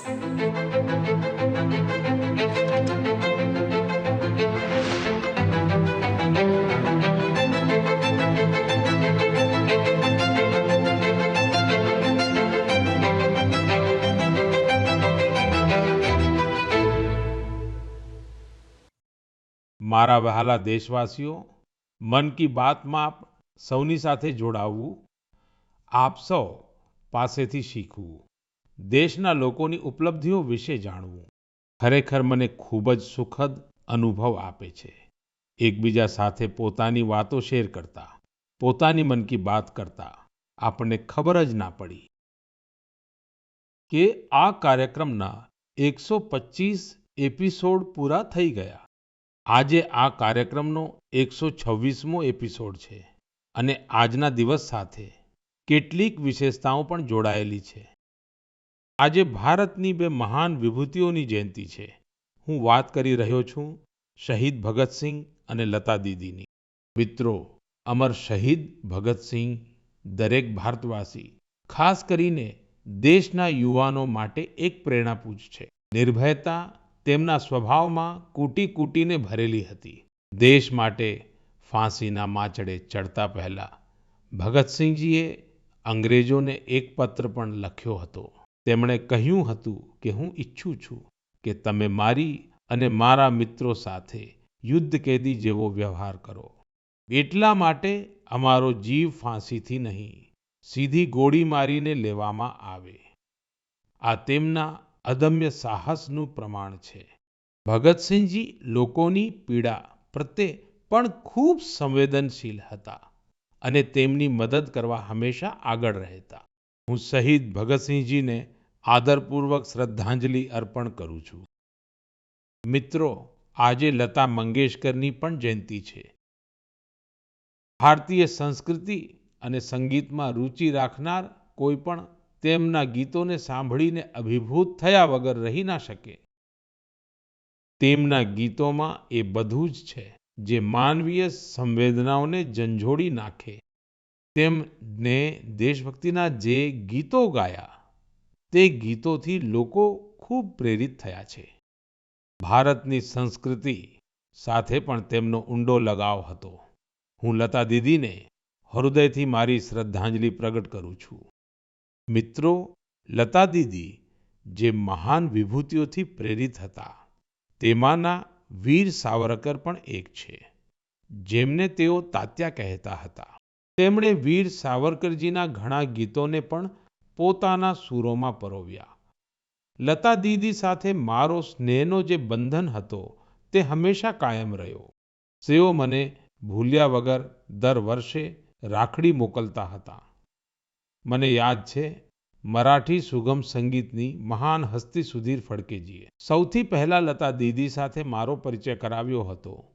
મારા વહાલા દેશવાસીઓ, મન કી બાતમાં આપ સૌની સાથે જોડાવવું, આપ સૌ પાસેથી શીખવું, દેશના લોકોની ઉપલબ્ધિઓ વિશે જાણવું ખરેખર મને ખૂબ જ સુખદ અનુભવ આપે છે। એકબીજા સાથે પોતાની વાતો શેર કરતા, પોતાની મન કી બાત કરતા આપણને ખબર જ ના પડી કે આ કાર્યક્રમના 125 એપિસોડ પૂરા થઈ ગયા। આજે આ કાર્યક્રમનો 126મો એપિસોડ છે અને આજના દિવસ સાથે કેટલીક વિશેષતાઓ પણ જોડાયેલી છે। આજે ભારતની બે મહાન વિભૂતિઓની જયંતિ છે। હું વાત કરી રહ્યો છું શહીદ ભગતસિંહ અને લતા દીદીની। મિત્રો, અમર શહીદ ભગતસિંહ દરેક ભારતવાસી, ખાસ કરીને દેશના યુવાનો માટે એક પ્રેરણાપુંજ છે। નિર્ભયતા તેમના સ્વભાવમાં કૂટી-કૂટીને ભરેલી હતી। દેશ માટે ફાંસીના માંચડે ચડતા પહેલા ભગતસિંહજીએ અંગ્રેજોને એક પત્ર પણ લખ્યો હતો। તેમણે કહ્યું હતું કે હું ઈચ્છું છું કે તમે મારી અને મારા મિત્રો સાથે યુદ્ધ કેદી જેવો વ્યવહાર કરો। એટલા માટે અમારો જીવ ફાંસીથી નહીં, સીધી ગોળી મારીને લેવામાં આવે। આ તેમના અદમ્ય સાહસનું પ્રમાણ છે। ભગતસિંહજી લોકોની પીડા પ્રત્યે પણ ખૂબ સંવેદનશીલ હતા અને તેમની મદદ કરવા હંમેશા આગળ રહેતા। હું શહીદ ભગતસિંહજીને આદરપૂર્વક શ્રદ્ધાંજલિ અર્પણ કરું છું। મિત્રો, આજે લતા મંગેશકરની પણ જયંતિ છે। ભારતીય સંસ્કૃતિ અને સંગીતમાં રુચિ રાખનાર કોઈ પણ તેમના ગીતોને સાંભળીને અભિભૂત થયા વગર રહી ના શકે। તેમના ગીતોમાં એ બધું જ છે જે માનવીય સંવેદનાઓને ઝંઝોળી નાખે। તેમને દેશભક્તિના જે ગીતો ગાયા, તે ગીતોથી લોકો ખૂબ પ્રેરિત થયા છે। ભારતની સંસ્કૃતિ સાથે પણ તેમનો ઊંડો લગાવ હતો। હું લતા દીદીને હૃદયથી મારી શ્રદ્ધાંજલિ પ્રગટ કરું છું। મિત્રો, લતા દીદી જે મહાન વિભૂતિઓથી પ્રેરિત હતા, તેમાંના વીર સાવરકર પણ એક છે, જેમને તેઓ તાત્યા કહેતા હતા। તેમણે વીર સાવરકરજીના ઘણા ગીતોને પણ પોતાના સૂરોમાં પરોવ્યા। લતા દીદી સાથે મારો સ્નેહનો જે બંધન હતો, તે હંમેશા કાયમ રહ્યો। તેઓ મને ભૂલ્યા વગર દર વર્ષે રાખડી મોકલતા હતા। મને યાદ છે, મરાઠી સુગમ સંગીતની મહાન હસ્તી સુધીર ફડકેજીએ સૌથી પહેલા લતા દીદી સાથે મારો પરિચય કરાવ્યો હતો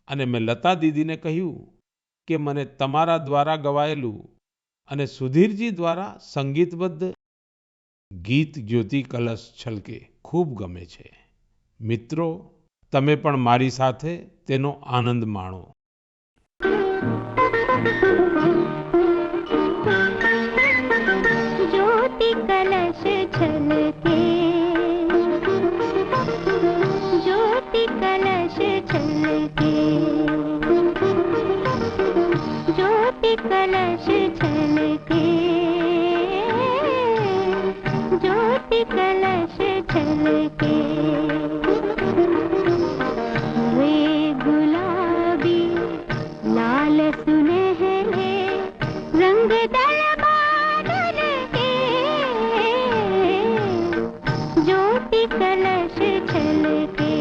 અને મેં લતા દીદીને કહ્યું કે મને તમારા દ્વારા ગવાયેલું અને સુધીરજી દ્વારા સંગીતબદ્ધ ગીત જ્યોતિ કલશ છલકે ખૂબ ગમે છે। મિત્રો, તમે પણ મારી સાથે તેનો આનંદ માણો। ज्योति कलश छलके, ज्योति कलश छलके, ज्योति कलश छलके, ज्योति कलश छलके। वे गुलाबी लाल सुनहरे रंग दल बादल के, ज्योति कलश छलके।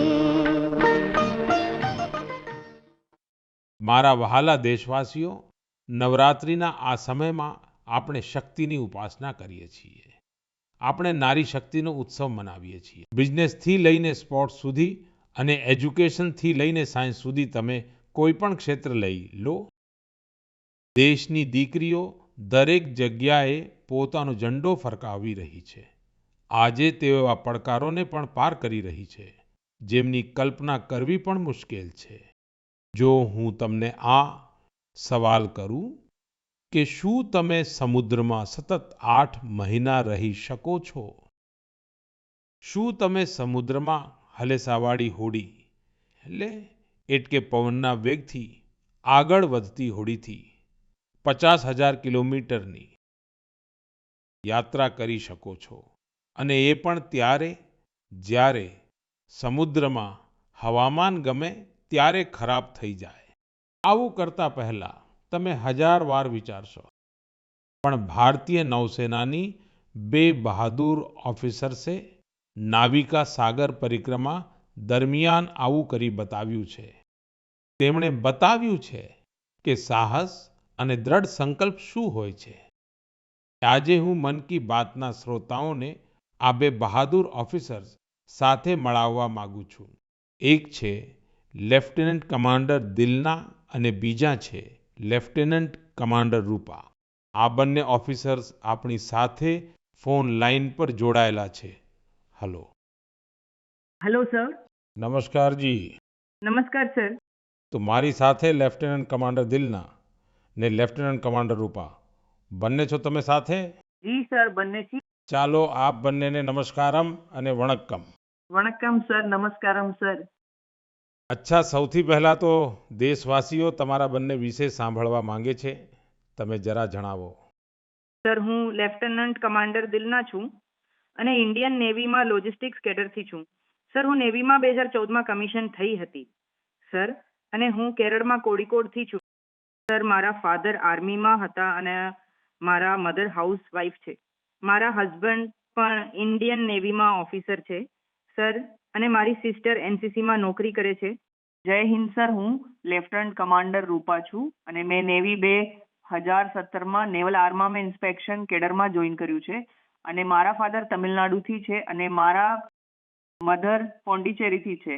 મારા વહાલા દેશવાસીઓ, નવરાત્રિના આ સમયમાં આપણે શક્તિની ઉપાસના કરીએ છીએ। આપણે નારી શક્તિનો ઉત્સવ મનાવીએ છીએ। બિઝનેસથી લઈને સ્પોર્ટ્સ સુધી અને એજ્યુકેશનથી લઈને સાયન્સ સુધી તમે કોઈ પણ ક્ષેત્ર લઈ લો, દેશની દીકરીઓ દરેક જગ્યાએ પોતાનો ઝંડો ફરકાવી રહી છે। આજે તેઓ આ પડકારોને પણ પાર કરી રહી છે, જેમની કલ્પના કરવી પણ મુશ્કેલ છે। જો હું તમને આ સવાલ કરું કે શું તમે સમુદ્રમાં સતત 8 મહિના રહી શકો છો, શું તમે સમુદ્રમાં હલેસાવાળી હોડી એટલે કે પવનના વેગથી આગળ વધતી હોડીથી 50,000 કિલોમીટરની યાત્રા કરી શકો છો અને એ પણ ત્યારે જ્યારે સમુદ્રમાં હવામાન ગમે ત્યારે ખરાબ થઈ જાય? આવું કરતા પહેલા તમે 1000 વાર વિચારશો, પણ ભારતીય નૌસેનાની બે બહાદુર ઓફિસર્સે નાવિકા સાગર પરિક્રમા દરમિયાન આવું કરી બતાવ્યું છે. તેમણે બતાવ્યું છે કે સાહસ અને દ્રઢ સંકલ્પ શું હોય છે. આજે હું મન કી બાતના શ્રોતાઓને આ બે બહાદુર ઓફિસર્સ સાથે મળાવવા માંગુ છું. એક છે લેફ્ટનન્ટ કમાન્ડર દિલના અને બીજા છે લેફ્ટનન્ટ કમાન્ડર રૂપા. આ બંને ઓફિસર્સ આપણી સાથે ફોન લાઈન પર જોડાયેલા છે. હલો. Hello sir. નમસ્કાર જી. નમસ્કાર સર. તો મારી સાથે લેફ્ટનન્ટ કમાન્ડર દિલના ને લેફ્ટનન્ટ કમાન્ડર રૂપા બંને છો તમે સાથે? જી સર, બંને છીએ. ચાલો આપ બંનેને નમસ્કારમ અને વણક્કમ. વણક્કમ સર, નમસ્કારમ સર. અચ્છા, સૌથી પહેલા તો દેશવાસીઓ તમારા બંને વિશે સાંભળવા માંગે છે. તમે જરા જણાવો. સર, હું લેફ્ટનન્ટ કમાન્ડર દિલના છું અને ઇન્ડિયન નેવીમાં લોજિસ્ટિક્સ કેડરથી છું. સર, હું નેવીમાં 2014માં કમિશન થઈ હતી સર, અને હું કેરળમાં કોડિકોડથી છું. સર, મારા ફાધર આર્મીમાં હતા અને મારા મધર હાઉસવાઈફ છે. મારા હસબન્ડ પણ ઇન્ડિયન નેવીમાં ઓફિસર છે સર, અને મારી સિસ્ટર એનસીસીમાં નોકરી કરે છે. જય હિન્દ સર, હું લેફ્ટનન્ટ કમાન્ડર રૂપા છું અને મેં નેવી 2017માં નેવલ આર્મામેન્ટ ઇન્સ્પેક્શન કેડરમાં જોઈન કર્યું છે. અને મારા ફાધર તમિલનાડુથી છે અને મારા મધર પોંડિચેરીથી છે.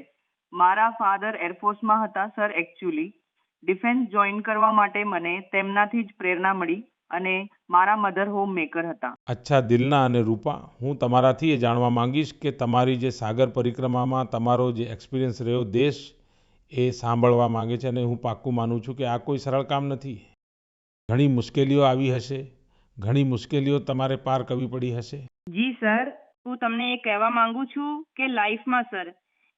મારા ફાધર એરફોર્સમાં હતા સર. એકચ્યુઅલી ડિફેન્સ જોઈન કરવા માટે મને તેમનાથી જ પ્રેરણા મળી અને મારા મધર હોમ મેકર હતા. અચ્છા દિલના અને રૂપા, હું તમારાથી એ જાણવા માંગીશ કે તમારી જે સાગર પરિક્રમામાં તમારો જે એક્સપિરિયન્સ રહ્યો દેશ એ સાંભળવા માંગે છે. અને હું પાક્કું માનું છું કે આ કોઈ સરળ કામ નથી. ઘણી મુશ્કેલીઓ આવી હશે, ઘણી મુશ્કેલીઓ તમારે પાર કરવી પડી હશે. જી સર, હું તમને એ કહેવા માંગુ છું કે લાઈફમાં સર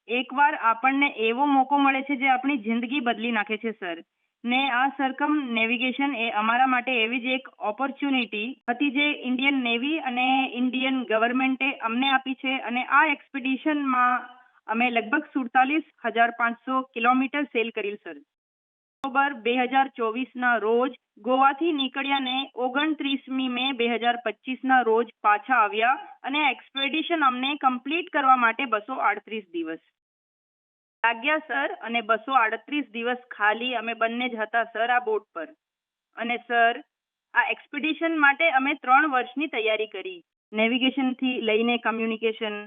એકવાર આપણને એવો મોકો મળે છે જે આપણી જિંદગી બદલી નાખે છે સર. ને આ સરકમ નેવિગેશન એ અમારા માટે એવી જ એક ઓપોર્ચ્યુનિટી હતી જે ઇન્ડિયન નેવી અને ઇન્ડિયન ગવર્મેન્ટે અમને આપી છે. અને આ એક્સપિડિશનમાં અમે લગભગ 47,500 કિલોમીટર સેલ કર્યું સર. ઓક્ટોબર 2024ના રોજ ગોવાથી નીકળ્યા ને 29મી મે 2025ના રોજ પાછા આવ્યા અને આ એક્સપેડિશન અમને કમ્પ્લીટ કરવા માટે 238 દિવસ લાગ્યા સર. અને 238 દિવસ ખાલી અમે બંને જ હતા સર આ બોટ પર. અને સર, આ એક્સપેડિશન માટે અમે 3 વર્ષની તૈયારી કરી. નેવિગેશનથી લઈને કમ્યુનિકેશન,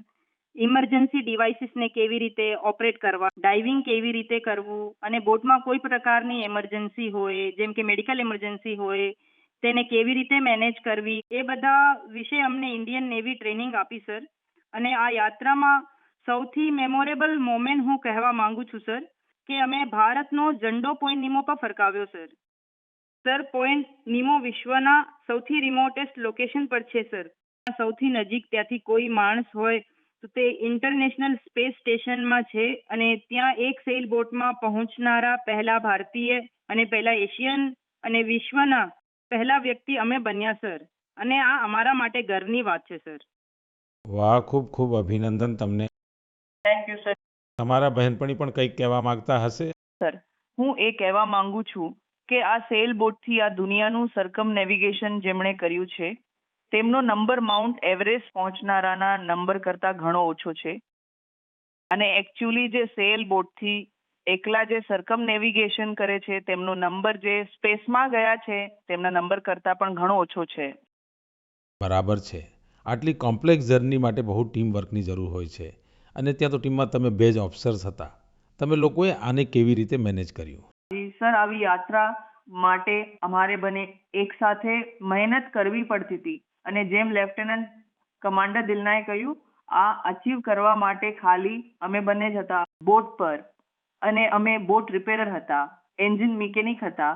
ઇમરજન્સી ડિવાઇસીસને કેવી રીતે ઓપરેટ કરવા, ડાઇવિંગ કેવી રીતે કરવું, અને બોટમાં કોઈ પ્રકારની એમરજન્સી હોય જેમ કે મેડિકલ એમરજન્સી હોય તેને કેવી રીતે મેનેજ કરવી, એ બધા વિશે અમને ઇન્ડિયન નેવી ટ્રેનિંગ આપી સર. અને આ યાત્રામાં સૌથી મેમોરેબલ મોમેન્ટ હું કહેવા માંગુ છું સર કે અમે ભારતનો ઝંડો પોઈન્ટ નિમો પર ફરકાવ્યો સર. સર, પોઈન્ટ નિમો વિશ્વના સૌથી રિમોટેસ્ટ લોકેશન પર છે સર. સૌથી નજીક ત્યાંથી કોઈ માણસ હોય તો તે ઇન્ટરનેશનલ સ્પેસ સ્ટેશનમાં છે અને ત્યાં એક સેલ બોટમાં પહોંચનારા પહેલા ભારતીય અને પહેલા એશિયન અને વિશ્વના પહેલા વ્યક્તિ અમે બન્યા સર. અને આ અમારા માટે ગર્વની વાત છે સર. વાહ, ખૂબ ખૂબ અભિનંદન તમને. Thank you sir. તમારા બહેનપણી પણ કંઈક કહેવા માંગતા હશે. સર, હું એ કહેવા માંગુ છું કે આ સેલ બોટથી આ દુનિયાનું સરકમ નેવિગેશન જેમણે કર્યું છે તેમનો નંબર માઉન્ટ એવરેસ્ટ પહોંચનારાના નંબર કરતાં ઘણો ઓછો છે. અને એકચ્યુઅલી જે સેલ બોટથી એકલા જે સરકમ નેવિગેશન કરે છે તેમનો નંબર જે સ્પેસમાં ગયા છે તેમના નંબર કરતાં પણ ઘણો ઓછો છે. બરાબર છે. આટલી કોમ્પ્લેક્સ જર્ની માટે બહુ ટીમ વર્કની જરૂર હોય છે. અને ત્યાં તો ટીમમાં તમે બે જ ઓફિસર્સ હતા. તમે લોકોએ આને કેવી રીતે મેનેજ કર્યું? સર, આવી યાત્રા માટે અમારે બને એક સાથે મહેનત કરવી પડતી હતી. અને જેમ લેફ્ટનન્ટ કમાન્ડર દિલનાએ કહ્યું, આ અચીવ કરવા માટે ખાલી અમે બંને જ હતા બોટ પર. અને અમે બોટ રિપેરર હતા, એન્જિન મિકેનિક હતા,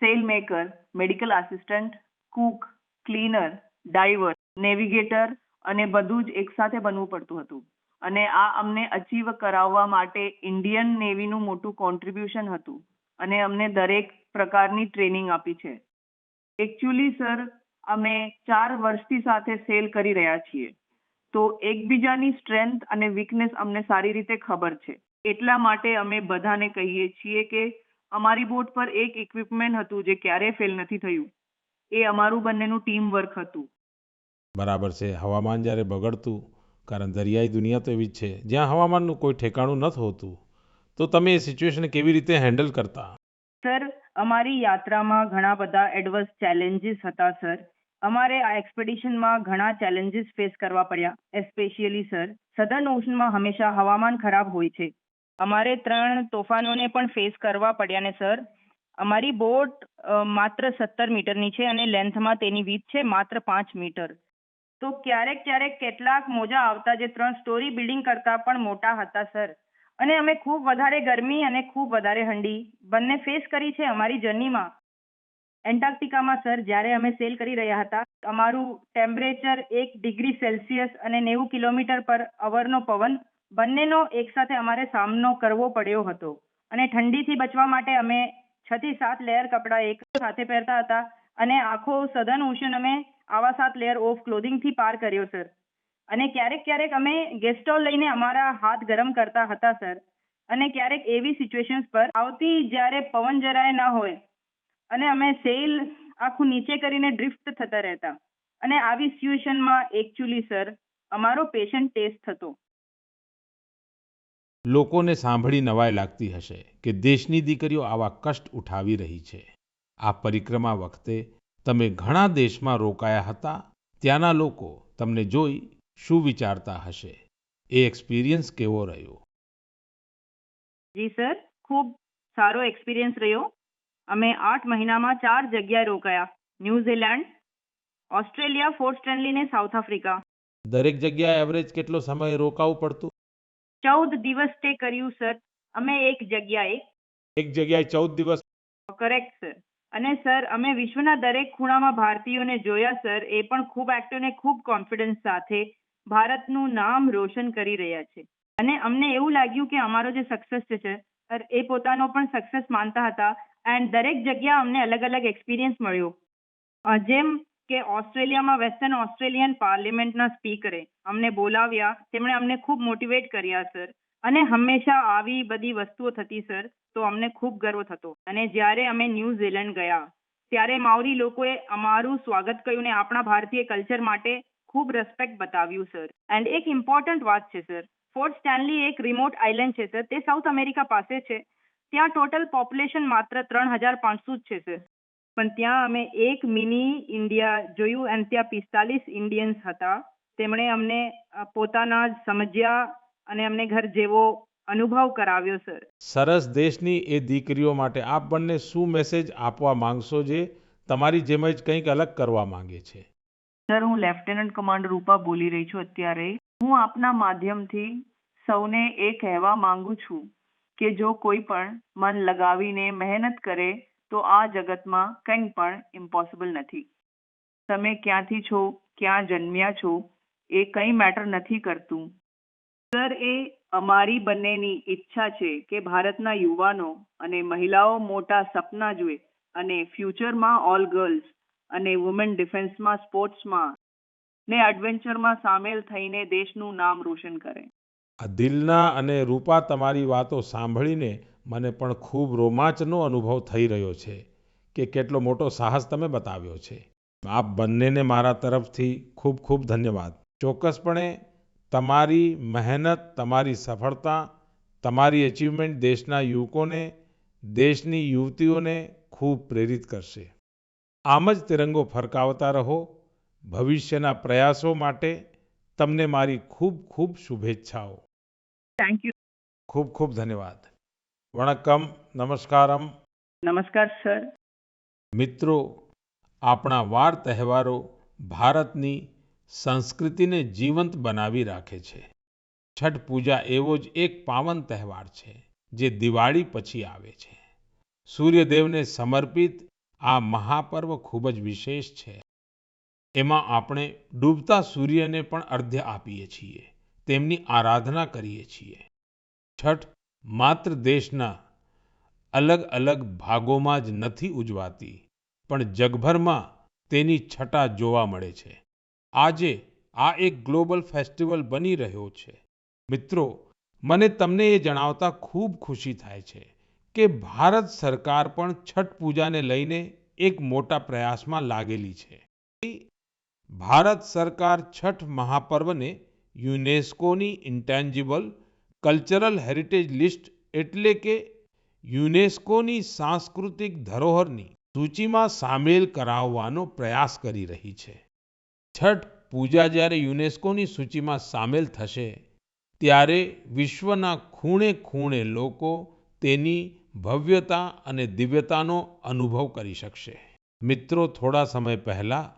cell maker, medical assistant, Cook, cleaner, diver, navigator અને બધું જ એકસાથે બનવું પડતું હતું. અને આ અમને અચીવ કરાવવા માટે ઇન્ડિયન નેવીનું મોટું કોન્ટ્રીબ્યુશન હતું અને અમને દરેક પ્રકારની ટ્રેનિંગ આપી છે. એકચ્યુઅલી સર, અમે 4 વર્ષથી સાથે સેલ કરી રહ્યા છીએ, તો એકબીજાની સ્ટ્રેન્થ અને વીકનેસ અમને સારી રીતે ખબર છે. એટલા માટે અમે બધાને કહીએ છીએ કે અમારી બોટ પર એક ઇક્વિપમેન્ટ હતું જે ક્યારેય ફેલ નથી થયું. એ અમારું બંનેનું ટીમ વર્ક હતું. બરાબર છે. હવામાન જ્યારે બગડતું, કારણ દરિયાઈ દુનિયા તો એવી જ છે જ્યાં હવામાનનું કોઈ ઠેકાણું નથી હોતું, તો તમે એ સિચ્યુએશનને કેવી રીતે હેન્ડલ કરતા? સર, અમારી યાત્રામાં ઘણા બધા એડવર્સ ચેલેન્જીસ હતા સર. અમારે આ એક્સપેડિશનમાં ઘણા ચેલેન્જીસ ફેસ કરવા પડ્યા. એસ્પેશિયલી સર, સધર્ન ઓશનમાં હંમેશા હવામાન ખરાબ હોય છે. અમારે 3 તોફાનોને પણ ફેસ કરવા પડ્યા ને સર. અમારી બોટ માત્ર 17 મીટરની છે અને લેન્થમાં તેની વીથ છે માત્ર 5 મીટર. તો ક્યારેક ક્યારેક કેટલાક મોજા આવતા જે 3 સ્ટોરી બિલ્ડિંગ કરતાં પણ મોટા હતા સર. અને અમે ખૂબ વધારે ગરમી અને ખૂબ વધારે ઠંડી બંને ફેસ કરી છે અમારી જર્નીમાં. એન્ટાર્કટિકામાં સર, જ્યારે અમે સેલ કરી રહ્યા હતા, અમારું ટેમ્પરેચર 1 ડિગ્રી સેલ્સિયસ અને 90 કિલોમીટર પર અવરનો પવન બંનેનો એકસાથે અમારે સામનો કરવો પડ્યો હતો. અને ઠંડીથી બચવા માટે અમે 6 થી 7 લેયર કપડાં એક સાથે પહેરતા હતા અને આખો સધર્ન ઓશન અમે આવા 7 લેયર ઓફ ક્લોધિંગથી પાર કર્યો સર. અને ક્યારેક ક્યારેક અમે ગેસ્ટોલ લઈને અમારા હાથ ગરમ કરતા હતા સર. અને ક્યારેક એવી સિચ્યુએશન્સ પર આવતી જ્યારે પવન જરાય ના હોય અને અમે સેલ આખું નીચે કરીને ડ્રિફ્ટ થતા રહેતા. અને આવી સિચ્યુએશનમાં એકચ્યુઅલી સર અમારો પેશન્ટ ટેસ્ટ થતો. લોકોને સાંભળી નવાઈ લાગતી હશે કે દેશની દીકરીઓ આવા કષ્ટ ઉઠાવી રહી છે. આ પરિક્રમા વખતે તમે ઘણા દેશમાં રોકાયા હતા. ત્યાંના લોકો તમને જોઈ શું વિચારતા હશે? એ એક્સપિરિયન્સ કેવો રહ્યો? જી સર, ખૂબ સારો એક્સપિરિયન્સ રહ્યો. અમે 8 મહિનામાં 4 જગ્યાએ રોકાયા. ન્યૂઝીલેન્ડ, ઓસ્ટ્રેલિયા, ફોર્ટ સ્ટેનલી ને સાઉથ આફ્રિકા. દરેક જગ્યાએ એવરેજ કેટલો સમય રોકાવું પડતું? 14 દિવસ સ્ટે કર્યું સર અમે એક જગ્યાએ. એક જગ્યાએ 14 દિવસ? Correct sir. અને સર, અમે વિશ્વના દરેક ખૂણામાં ભારતીયોને જોયા સર. એ પણ ખૂબ એક્ટિવ અને ખૂબ કોન્ફિડન્સ સાથે ભારતનું નામ રોશન કરી રહ્યા છે. અને અમને એવું લાગ્યું કે અમારો જે સક્સેસ છે સર, એ પોતાનો પણ સક્સેસ માનતા હતા. એન્ડ દરેક જગ્યા અમને અલગ અલગ એક્સપિરિયન્સ મળ્યો. જેમ કે ઓસ્ટ્રેલિયામાં વેસ્ટર્ન ઓસ્ટ્રેલિયન પાર્લિમેન્ટના સ્પીકરે અમને બોલાવ્યા. તેમણે અમને ખૂબ મોટિવેટ કર્યા સર. અને હંમેશા આવી બધી વસ્તુઓ થતી સર, તો અમને ખૂબ ગર્વ થતો. અને જ્યારે અમે ન્યૂઝીલેન્ડ ગયા ત્યારે માઓરી લોકોએ અમારું સ્વાગત કર્યું ને આપણા ભારતીય કલ્ચર માટે ખૂબ રિસ્પેક્ટ બતાવ્યું સર. એન્ડ એક ઇમ્પોર્ટન્ટ વાત છે સર, ફોર્ટ સ્ટેનલી એક રિમોટ આઇલેન્ડ છે સર. તે સાઉથ અમેરિકા પાસે છે. ત્યાં ટોટલ પોપ્યુલેશન માત્ર 3,500 જ છે સર. પણ ત્યાં અમે એક મિની ઇન્ડિયા જોયું અને ત્યાં 45 ઇન્ડિયન્સ હતા. તેમણે અમને પોતાના જ સમજ્યા અને અમને ઘર જેવો અનુભવ કરાવ્યો સર. સરસ. દેશની એ દીકરીઓ માટે આપ બંને શું મેસેજ આપવા માંગશો જે તમારી જેમ જ કંઈક અલગ કરવા માંગે છે? સર, હું લેફ્ટનન્ટ કમાન્ડર રૂપા બોલી રહી છું અત્યારે. હું આપના માધ્યમથી સૌને એ કહેવા માંગુ છું કે જો કોઈ પણ મન લગાવીને મહેનત કરે તો આ જગતમાં કંઈ પણ ઇમ્પોસિબલ નથી. તમે ક્યાંથી છો, ક્યાં જન્મ્યા છો, એ કંઈ મેટર નથી કરતું સર. એ અમારી બંનેની ઈચ્છા છે કે ભારતના યુવાનો અને મહિલાઓ મોટા સપના જુએ અને ફ્યુચરમાં ઓલ ગર્લ્સ અને વુમેન ડિફેન્સમાં, સ્પોર્ટ્સમાં ને એડવેન્ચરમાં સામેલ થઈને દેશનું નામ રોશન કરે. આ દિલના અને રૂપા, તમારી વાતો સાંભળીને મને પણ ખૂબ રોમાંચનો અનુભવ થઈ રહ્યો છે કે કેટલો મોટો સાહસ તમે બતાવ્યો છે. આપ બંનેને મારા તરફથી ખૂબ ખૂબ ધન્યવાદ. ચોક્કસપણે તમારી મહેનત, તમારી સફળતા, તમારી અચીવમેન્ટ દેશના યુવકોને, દેશની યુવતીઓને ખૂબ પ્રેરિત કરશે. આમ જ તિરંગો ફરકાવતા રહો. ભવિષ્યના પ્રયાસો માટે તમને મારી ખૂબ ખૂબ શુભેચ્છાઓ. Thank you. ખૂબ ખૂબ ધન્યવાદ. વણક્કમ, નમસ્કારમ. નમસ્કાર સર. મિત્રો, આપણા વાર તહેવારો ભારતની સંસ્કૃતિને જીવંત બનાવી રાખે છે. છઠ પૂજા એવો જ એક પાવન તહેવાર છે જે દિવાળી પછી આવે છે. સૂર્યદેવને સમર્પિત આ મહાપર્વ ખૂબ જ વિશેષ છે. એમાં આપણે ડૂબતા સૂર્યને પણ અર્ધ્ય આપીએ છીએ, તેમની આરાધના કરીએ છીએ. છઠ માત્ર દેશના અલગ-અલગ ભાગોમાં જ નથી ઉજવાતી, પણ જગભરમાં તેની છટા જોવા મળે છે. આજે આ એક ગ્લોબલ ફેસ્ટિવલ બની રહ્યો છે. મિત્રો, મને તમને એ જણાવતા ખૂબ ખુશી થાય છે કે ભારત સરકાર પણ છઠ પૂજાને લઈને એક મોટા પ્રયાસમાં લાગેલી છે. ભારત સરકાર છઠ મહાપર્વને યુનેસ્કોની ઇન્ટેન્જિબલ કલ્ચરલ હેરિટેજ લિસ્ટ એટલે કે યુનેસ્કોની સાંસ્કૃતિક ધરોહરની સૂચિમાં સામેલ કરાવવાનો પ્રયાસ કરી રહી છે. છઠ પૂજા જ્યારે યુનેસ્કોની સૂચિમાં સામેલ થશે, ત્યારે વિશ્વના ખૂણે-ખૂણે લોકો તેની ભવ્યતા અને દિવ્યતાનો અનુભવ કરી શકશે. મિત્રો, થોડા સમય પહેલા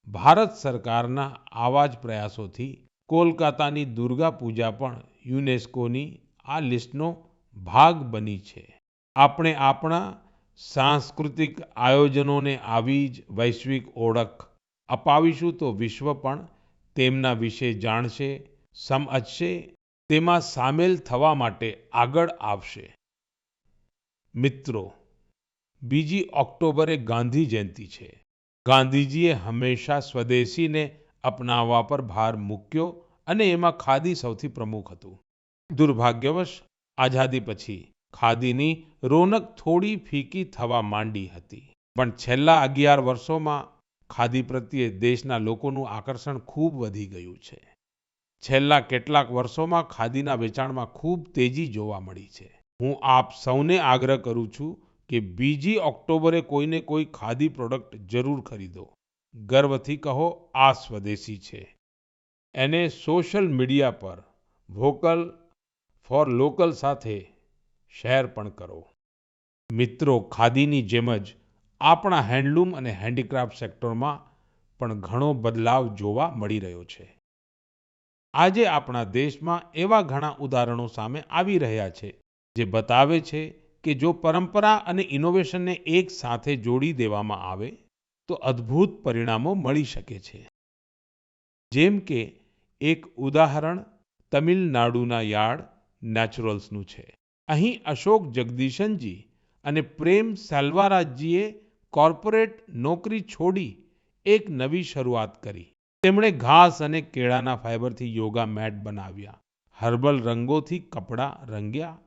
ભારત સરકારના આવા જ પ્રયાસોથી કોલકાતાની દુર્ગા પૂજા પણ યુનેસ્કોની આ લિસ્ટનો ભાગ બની છે. આપણે આપણા સાંસ્કૃતિક આયોજનોને આવી જ વૈશ્વિક ઓળખ અપાવીશું તો વિશ્વ પણ તેમના વિશે જાણશે, સમજશે, તેમાં સામેલ થવા માટે આગળ આવશે. મિત્રો, 2 ઓક્ટોબરે ગાંધી જયંતિ છે. ગાંધીજીએ હંમેશા સ્વદેશીને અપનાવવા પર ભાર મૂક્યો અને એમાં ખાદી સૌથી પ્રમુખ હતું. દુર્ભાગ્યવશ આઝાદી પછી ખાદીની રોનક થોડી ફીકી થવા માંડી હતી. પણ છેલ્લા 11 વર્ષોમાં ખાદી પ્રત્યે દેશના લોકોનું આકર્ષણ ખૂબ વધી ગયું છે. છેલ્લા કેટલાક વર્ષોમાં ખાદીના વેચાણમાં ખૂબ તેજી જોવા મળી છે. હું આપ સૌને આગ્રહ કરું છું કે 2 ઓક્ટોબરે કોઈને કોઈ ખાદી પ્રોડક્ટ જરૂર ખરીદો. ગર્વથી કહો, આ સ્વદેશી છે. એને સોશિયલ મીડિયા પર વોકલ ફોર લોકલ સાથે શેર પણ કરો. મિત્રો, ખાદીની જેમ જ આપણા હેન્ડલૂમ અને હેન્ડીક્રાફ્ટ સેક્ટરમાં પણ ઘણો બદલાવ જોવા મળી રહ્યો છે. આજે આપણા દેશમાં એવા ઘણા ઉદાહરણો સામે આવી રહ્યા છે જે બતાવે છે કે જો પરંપરા અને ઇનોવેશનને એક સાથે જોડી દેવામાં આવે તો અદ્ભુત પરિણામો મળી શકે છે. જેમ કે એક ઉદાહરણ તમિલનાડુના યાર્ડ નેચરલ્સનું છે. અહીં અશોક જગદીશનજી અને પ્રેમ સેલ્વારાજજીએ કોર્પોરેટ નોકરી છોડી એક નવી શરૂઆત કરી. તેમણે ઘાસ અને કેળાના ફાઇબરથી યોગા મેટ બનાવ્યા, હર્બલ રંગોથી કપડાં રંગ્યા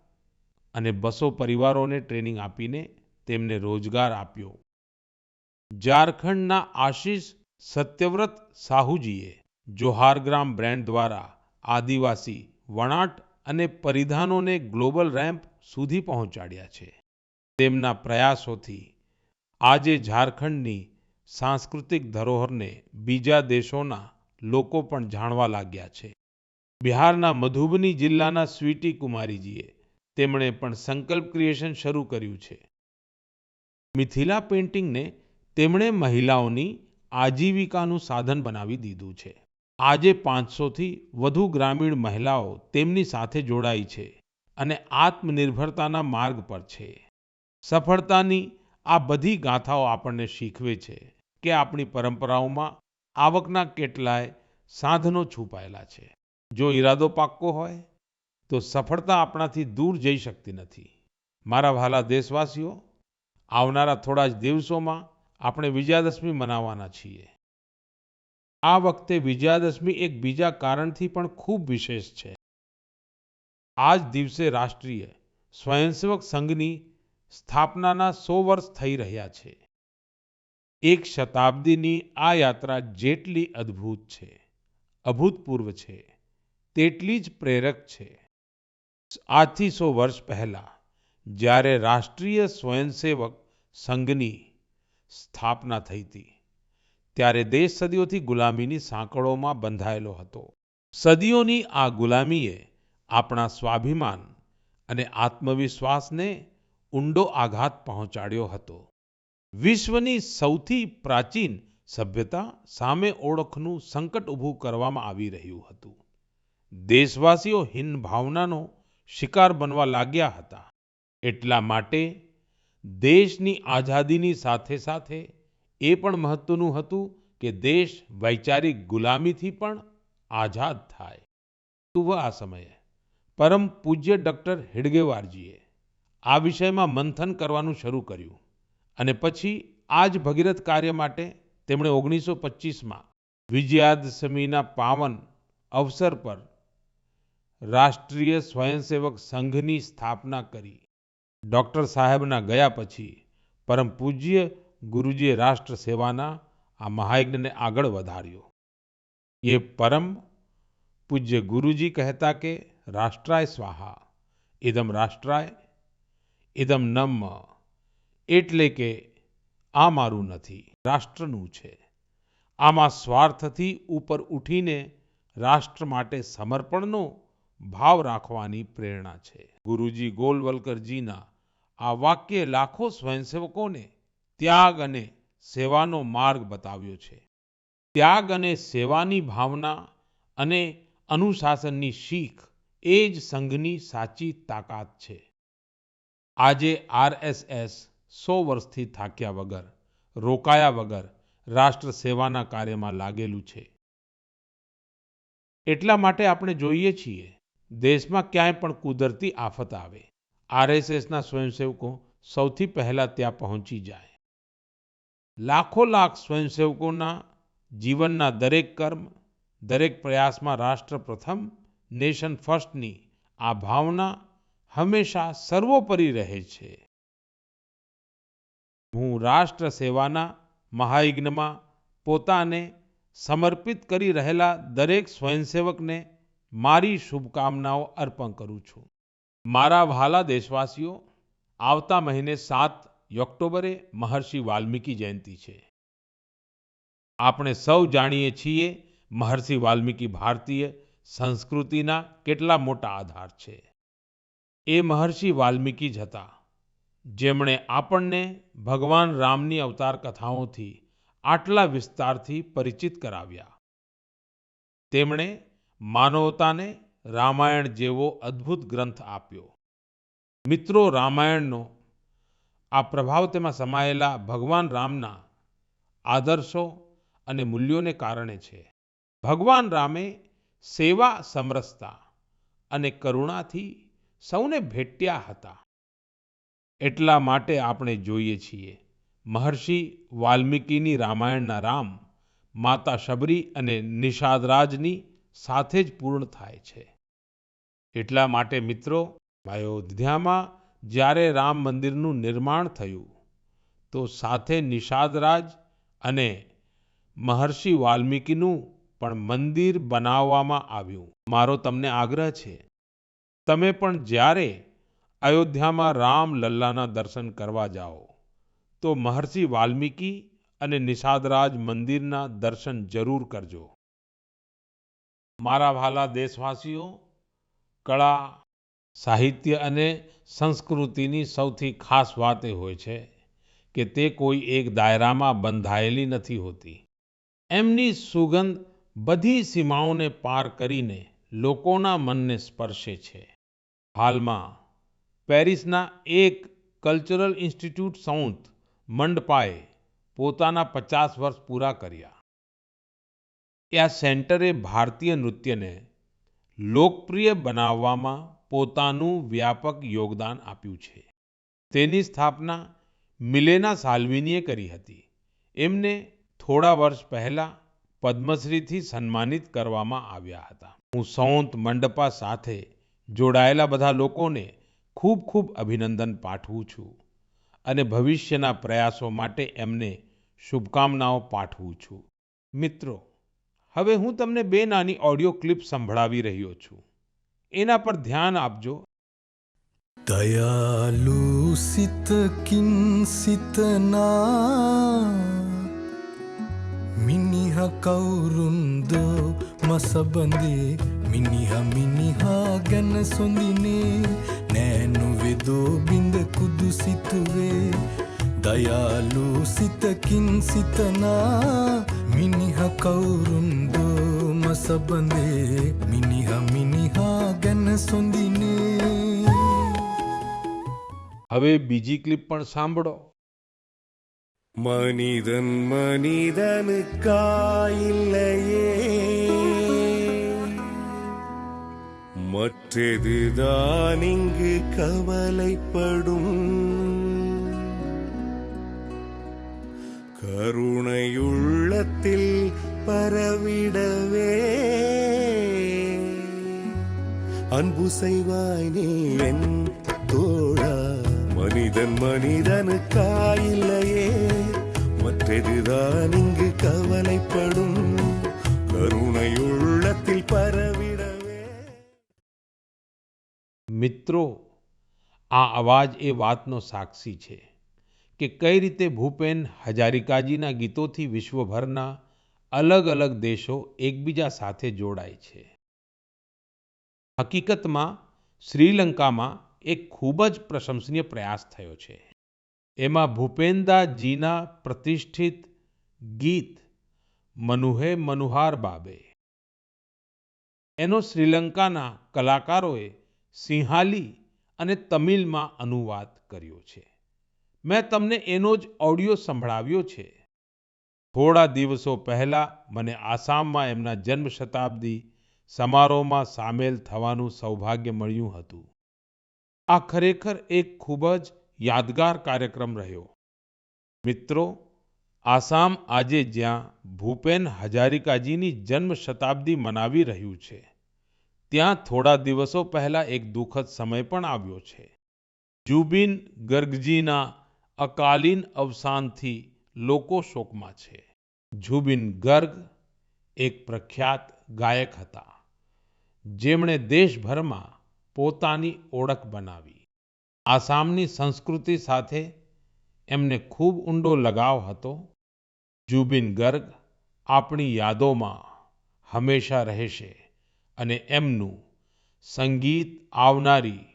અને 200 પરિવારોને ટ્રેનિંગ આપીને તેમને રોજગાર આપ્યો. ઝારખંડના આશીષ સત્યવ્રત સાહુજીએ જોહારગ્રામ બ્રાન્ડ દ્વારા આદિવાસી વણાટ અને પરિધાનોને ગ્લોબલ રેમ્પ સુધી પહોંચાડ્યા છે. તેમના પ્રયાસોથી આજે ઝારખંડની સાંસ્કૃતિક ધરોહરને બીજા દેશોના લોકો પણ જાણવા લાગ્યા છે. બિહારના મધુબની જિલ્લાના સ્વીટી કુમારીજીએ તેમણે પણ સંકલ્પ ક્રિએશન શરૂ કર્યું છે. મિથિલા પેઇન્ટિંગને તેમણે મહિલાઓની આજીવિકાનું સાધન બનાવી દીધું છે. આજે 500થી વધુ ગ્રામીણ મહિલાઓ તેમની સાથે જોડાઈ છે અને આત્મનિર્ભરતાના માર્ગ પર છે. સફળતાની આ બધી ગાથાઓ આપણને શીખવે છે કે આપણી પરંપરાઓમાં આવકના કેટલાય સાધનો છુપાયેલા છે. જો ઈરાદો પાક્કો હોય તો સફળતા આપણાથી દૂર જઈ શકતી નથી. મારા વહાલા દેશવાસીઓ, આવનારા થોડા જ દિવસોમાં આપણે વિજયાદશમી મનાવવાના છીએ. આ વખતે વિજયાદશમી એક બીજા કારણથી પણ ખૂબ વિશેષ છે. આ જ દિવસે રાષ્ટ્રીય સ્વયંસેવક સંઘની સ્થાપનાના 100 વર્ષ થઈ રહ્યા છે. એક શતાબ્દીની આ યાત્રા જેટલી અદ્ભુત છે, અભૂતપૂર્વ છે, તેટલી જ પ્રેરક છે. આજથી 100 વર્ષ પહેલા જ્યારે રાષ્ટ્રીય સ્વયંસેવક સંઘની સ્થાપના થઈ હતી, ત્યારે દેશ સદીઓથી ગુલામીની સાંકળોમાં બંધાયેલો હતો. સદીઓની આ ગુલામીએ આપણા સ્વાભિમાન અને આત્મવિશ્વાસને ઊંડો આઘાત પહોંચાડ્યો હતો. વિશ્વની સૌથી પ્રાચીન સભ્યતા સામે ઓળખનું સંકટ ઊભું કરવામાં આવી રહ્યું હતું. દેશવાસીઓ હીન ભાવનાનો શિકાર બનવા લાગ્યા હતા. એટલા માટે દેશની આઝાદીની સાથે સાથે એ પણ મહત્વનું હતું કે દેશ વૈચારિક ગુલામીથી પણ આઝાદ થાય. આ સમયે પરમ પૂજ્ય ડોક્ટર હેડગેવારજીએ આ વિષયમાં મંથન કરવાનું શરૂ કર્યું અને પછી આ જ ભગીરથ કાર્ય માટે તેમણે 1925માં વિજયાદશમીના પાવન અવસર પર રાષ્ટ્રીય સ્વયંસેવક સંઘની સ્થાપના કરી. ડોક્ટર સાહેબના ગયા પછી પરમ પૂજ્ય ગુરુજીએ રાષ્ટ્ર સેવાના આ મહાયજ્ઞને આગળ વધાર્યો. ये परम पूज्य गुरुजी कहता કે રાષ્ટ્રાય સ્વાહા ઇદમ રાષ્ટ્રાય ઇદમ નમ, એટલે કે આ મારું નથી, રાષ્ટ્રનું છે. આમાં સ્વાર્થથી ઉપર ઉઠીને રાષ્ટ્ર માટે સમર્પણનો ભાવ રાખવાની પ્રેરણા છે. ગુરુજી ગોલવલકરજીના આ વાક્ય લાખો સ્વયંસેવકોને ત્યાગ અને સેવાનો માર્ગ બતાવ્યો છે. ત્યાગ અને સેવાની ભાવના અને અનુશાસનની શીખ એ જ સંઘની સાચી તાકાત છે. આજે આરએસએસ 100 વર્ષથી થાક્યા વગર, રોકાયા વગર રાષ્ટ્ર સેવાના કાર્યમાં લાગેલું છે. એટલા માટે આપણે જોઈએ છીએ દેશમાં ક્યાંય પણ કુદરતી આફત આવે, આરએસએસના સ્વયંસેવકો સૌથી પહેલા ત્યાં પહોંચી જાય. લાખો લાખ સ્વયંસેવકોના જીવનના દરેક કર્મ, દરેક પ્રયાસમાં રાષ્ટ્ર પ્રથમ, નેશન ફર્સ્ટની આ ભાવના હંમેશા સર્વોપરી રહે છે. હું રાષ્ટ્ર સેવાના મહાયજ્ઞમાં પોતાને સમર્પિત કરી રહેલા દરેક સ્વયંસેવકને મારી શુભકામનાઓ અર્પણ કરું છું. મારા વહાલા દેશવાસીઓ, આવતા મહિને 7 ઓક્ટોબરે મહર્ષિ વાલ્મીકી જયંતિ છે. આપણે સૌ જાણીએ છીએ મહર્ષિ વાલ્મીકી ભારતીય સંસ્કૃતિના કેટલા મોટા આધાર છે. એ મહર્ષિ વાલ્મીકી જ હતા જેમણે આપણને ભગવાન રામની અવતાર કથાઓથી આટલા વિસ્તારથી પરિચિત કરાવ્યા. તેમણે માનવતાને રામાયણ જેવો અદ્ભુત ગ્રંથ આપ્યો. મિત્રો, રામાયણનો આ પ્રભાવ તેમાં સમાયેલા ભગવાન રામના આદર્શો અને મૂલ્યોને કારણે છે. ભગવાન રામે સેવા, સમરસતા અને કરુણાથી સૌને ભેટ્યા હતા. એટલા માટે આપણે જોઈએ છીએ મહર્ષિ વાલ્મીકીની રામાયણના રામ માતા શબરી અને નિષાદરાજની સાથે જ પૂર્ણ થાય છે. એટલા માટે મિત્રો, અયોધ્યામાં જ્યારે રામ મંદિરનું નિર્માણ થયું તો સાથે નિષાદરાજ અને મહર્ષિ વાલ્મીકીનું પણ મંદિર બનાવવામાં આવ્યું. મારો તમને આગ્રહ છે, તમે પણ જ્યારે અયોધ્યામાં રામલલ્લાના દર્શન કરવા જાઓ તો મહર્ષિ વાલ્મીકી અને નિષાદરાજ મંદિરના દર્શન જરૂર કરજો. મારા વહાલા દેશવાસીઓ, કળા, સાહિત્ય અને સંસ્કૃતિની સૌથી ખાસ વાત એ હોય છે કે તે કોઈ એક દાયરામાં બંધાયેલી નથી હોતી. એમની સુગંધ બધી સીમાઓને પાર કરીને લોકોના મનને સ્પર્શે છે. હાલમાં પેરિસના એક કલ્ચરલ ઇન્સ્ટિટ્યૂટ સાઉથ મંડપાએ પોતાના 50 વર્ષ પૂરા કર્યા. આ સેન્ટરે ભારતીય નૃત્યને લોકપ્રિય બનાવવામાં પોતાનું વ્યાપક યોગદાન આપ્યું છે. તેની સ્થાપના મિલેના સાલ્વિનીએ કરી હતી. એમને થોડા વર્ષ પહેલા પદ્મશ્રીથી સન્માનિત કરવામાં આવ્યા હતા. હું સાઉથ મંડપા સાથે જોડાયેલા બધા લોકોને ખૂબ ખૂબ અભિનંદન પાઠવું છું અને ભવિષ્યના પ્રયાસો માટે એમને શુભકામનાઓ પાઠવું છું. મિત્રો, હવે હું તમને 2 નાની ઓડિયો ક્લિપ સંભળાવી રહ્યો છું. એના પર ધ્યાન આપજો. दयालु सित किन सितना मिनिहा कौरुंदो मसबंदे मिनिहा गन सोंदिने नैनु वेदो बिंद कुदु सितुवे दयालु सित किन सितना मिनिहा कौरुंदो मसबंदे मिनिहा गन सोंदिने. હવે બીજી ક્લિપ પણ સાંભળો. மனிதன் மனிதனுக்காயில்லையே மற்றெதுதான் இங்கு கவலைப்படும் கருணையுள்ளத்தில் பரவிடவே அன்பு செய்வாய் நீ என் தோழா மனிதன் மனிதனுக்காயில்லையே மற்றெதுதான் இங்கு கவலைப்படும் કરુણયુள்ளத்தில் પરવિડવે. મિત્રો, આ અવાજ એ વાતનો સાક્ષી છે કે કઈ રીતે ભૂપેન હજારિકાજીના ગીતોથી વિશ્વભરના અલગ અલગ દેશો એકબીજા સાથે જોડાય છે. હકીકતમાં શ્રીલંકામાં એક ખૂબ જ પ્રશંસનીય પ્રયાસ થયો છે. એમાં ભૂપેન્દાજીના પ્રતિષ્ઠિત ગીત મનુહે મનુહાર બાબે એનો શ્રીલંકાના કલાકારોએ સિંહાલી અને તમિલમાં અનુવાદ કર્યો છે. મેં તમને એનો જ ઓડિયો સંભળાવ્યો છે. થોડા દિવસો પહેલા મને આસામમાં એમના જન્મ શતાબ્દી સમારોહમાં સામેલ થવાનું સૌભાગ્ય મળ્યું હતું. આ ખરેખર એક ખૂબ જ યાદગાર કાર્યક્રમ રહ્યો. મિત્રો, આસામ આજે જ્યાં ભૂપેન હજારિકાજીની જન્મ શતાબ્દી મનાવી રહ્યું છે, ત્યાં થોડા દિવસો પહેલા એક દુઃખદ સમય પણ આવ્યો છે. જુબિન ગર્ગજીના અકાલીન અવસાનથી લોકો શોકમાં છે. જુબિન ગર્ગ એક પ્રખ્યાત ગાયક હતા, જેમણે દેશભરમાં પોતાની ઓળખ બનાવી. આસામની સંસ્કૃતિ સાથે એમને ખૂબ ઊંડો લગાવ હતો. જુબિન ગર્ગ આપણી યાદોમાં હંમેશા રહેશે અને એમનું સંગીત આવનારી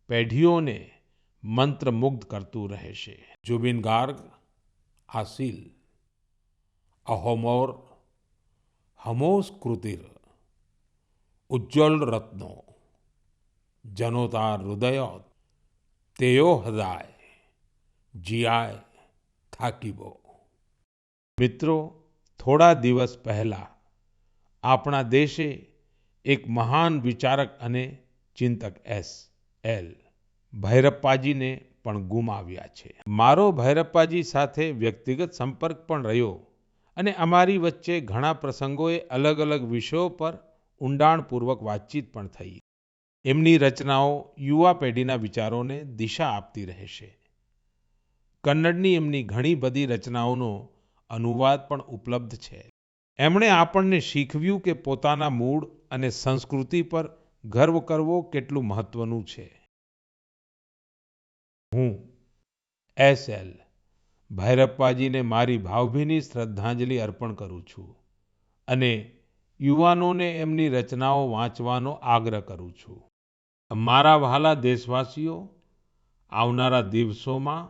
પેઢીઓને મંત્રમુગ્ધ કરતું રહેશે. જુબિન ગાર્ગ આસિલ અહોમોર હમોસ કૃતિર ઉજ્જવલ રત્નો જનોતાર હૃદયોત તેયો હદાય જીયાય થાકીબો. મિત્રો, થોડા દિવસ પહેલા આપણા દેશે એક મહાન વિચારક અને ચિંતક એલ ભૈરપ્પાજીને પણ ગુમાવ્યા છે. મારો ભૈરપ્પાજી સાથે વ્યક્તિગત સંપર્ક પણ રહ્યો અને અમારી વચ્ચે ઘણા પ્રસંગોએ અલગ અલગ વિષયો પર ઊંડાણપૂર્વક વાતચીત પણ થઈ. એમની રચનાઓ યુવા પેઢીના વિચારોને દિશા આપતી રહેશે. કન્નડની એમની ઘણી બધી રચનાઓનો અનુવાદ પણ ઉપલબ્ધ છે. એમણે આપણને શીખવ્યું કે પોતાના મૂળ અને સંસ્કૃતિ પર ગર્વ કરવો કેટલું મહત્વનું છે. હું એલ ભૈરપ્પાજીને મારી ભાવભીની શ્રદ્ધાંજલિ અર્પણ કરું છું અને યુવાનોને એમની રચનાઓ વાંચવાનો આગ્રહ કરું છું. મારા વહાલા દેશવાસીઓ, આવનારા દિવસોમાં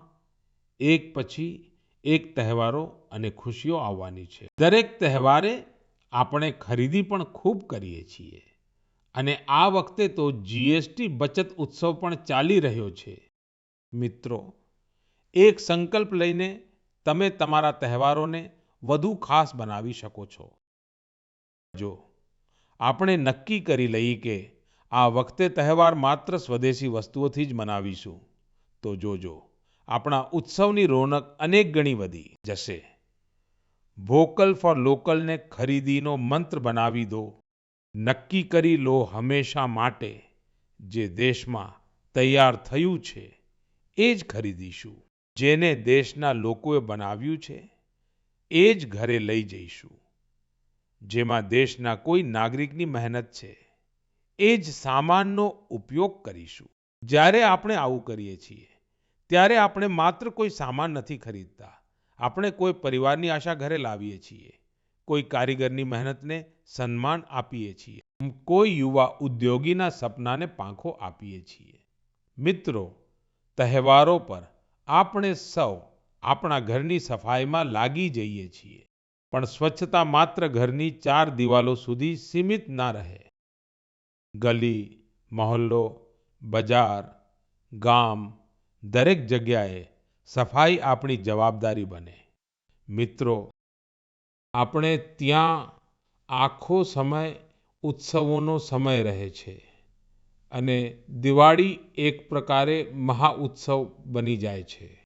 એક પછી એક તહેવારો અને ખુશીઓ આવવાની છે. દરેક તહેવારે આપણે ખરીદી પણ ખૂબ કરીએ છીએ અને આ વખતે તો જીએસટી બચત ઉત્સવ પણ ચાલી રહ્યો છે. મિત્રો, એક સંકલ્પ લઈને તમે તમારા તહેવારોને વધુ ખાસ બનાવી શકો છો. જો આપણે નક્કી કરી લઈએ કે આ વખતે તહેવાર માત્ર સ્વદેશી વસ્તુઓથી જ મનાવીશું, તો જોજો આપણા ઉત્સવની રોનક અનેક ગણી વધી જશે. વોકલ ફોર લોકલને ખરીદીનો મંત્ર બનાવી દો. નક્કી કરી લો હંમેશા માટે જે દેશમાં તૈયાર થયું છે એ જ ખરીદીશું. જેને દેશના લોકોએ બનાવ્યું છે એ જ ઘરે લઈ જઈશું. જેમાં દેશના કોઈ નાગરિકની મહેનત છે એ જ સામાનનો ઉપયોગ કરીશું. જ્યારે આપણે આવું કરીએ છીએ ત્યારે આપણે માત્ર કોઈ સામાન નથી ખરીદતા, આપણે કોઈ પરિવારની આશા ઘરે લાવીએ છીએ, કોઈ કારીગરની મહેનતને સન્માન આપીએ છીએ, કોઈ યુવા ઉદ્યોગીના સપનાને પાંખો આપીએ છીએ. મિત્રો, તહેવારો પર આપણે સૌ આપણા ઘરની સફાઈમાં લાગી જઈએ છીએ, પણ સ્વચ્છતા માત્ર ઘરની 4 દિવાલો સુધી સીમિત ના રહે. ગલી, મહોલ્લો, બજાર, ગામ, દરેક જગ્યાએ સફાઈ આપણી જવાબદારી બને. મિત્રો, આપણે ત્યાં આખો સમય ઉત્સવોનો સમય રહે છે અને દિવાળી એક પ્રકારે મહાઉત્સવ બની જાય છે.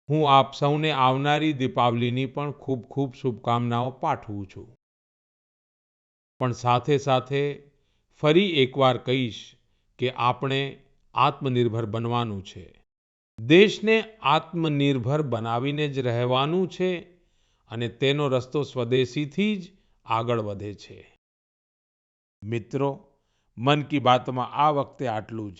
હું આપ સૌને આવનારી દીપાવલીની પણ ખૂબ ખૂબ શુભકામનાઓ પાઠવું છું. પણ સાથે સાથે ફરી એકવાર કહીશ કે આપણે આત્મનિર્ભર બનવાનું છે. દેશને આત્મનિર્ભર બનાવીને જ રહેવાનું છે અને તેનો રસ્તો સ્વદેશીથી જ આગળ વધે છે. મિત્રો, મન કી બાતમાં આ વખતે આટલું જ.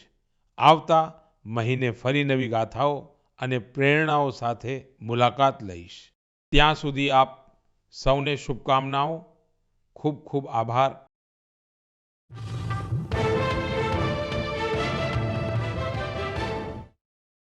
આવતા મહિને ફરી નવી ગાથાઓ અને પ્રેરણાઓ સાથે મુલાકાત લઈશ. ત્યાં સુધી આપ સૌને શુભકામનાઓ. ખૂબ ખૂબ આભાર.